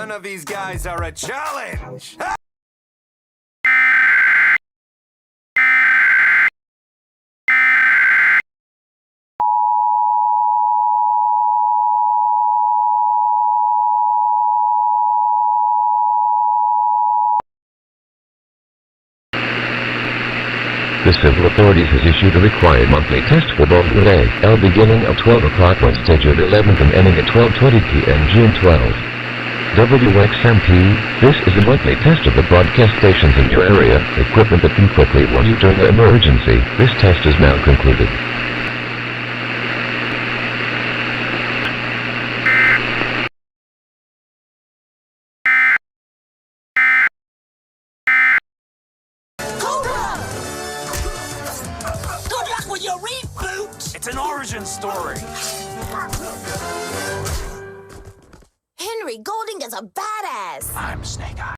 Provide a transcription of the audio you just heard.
None of these guys are a challenge! The civil authorities has issued a required monthly test for Baldwin A.L. beginning at 12 o'clock Wednesday, June 11th and ending at 12:20 p.m. June 12th. WXMP, this is a monthly test of the broadcast stations in your area, equipment that can quickly warn you during an emergency. This test is now concluded. Good luck with your reboot! It's an origin story. Henry Golding is a badass! I'm Snake Eyes.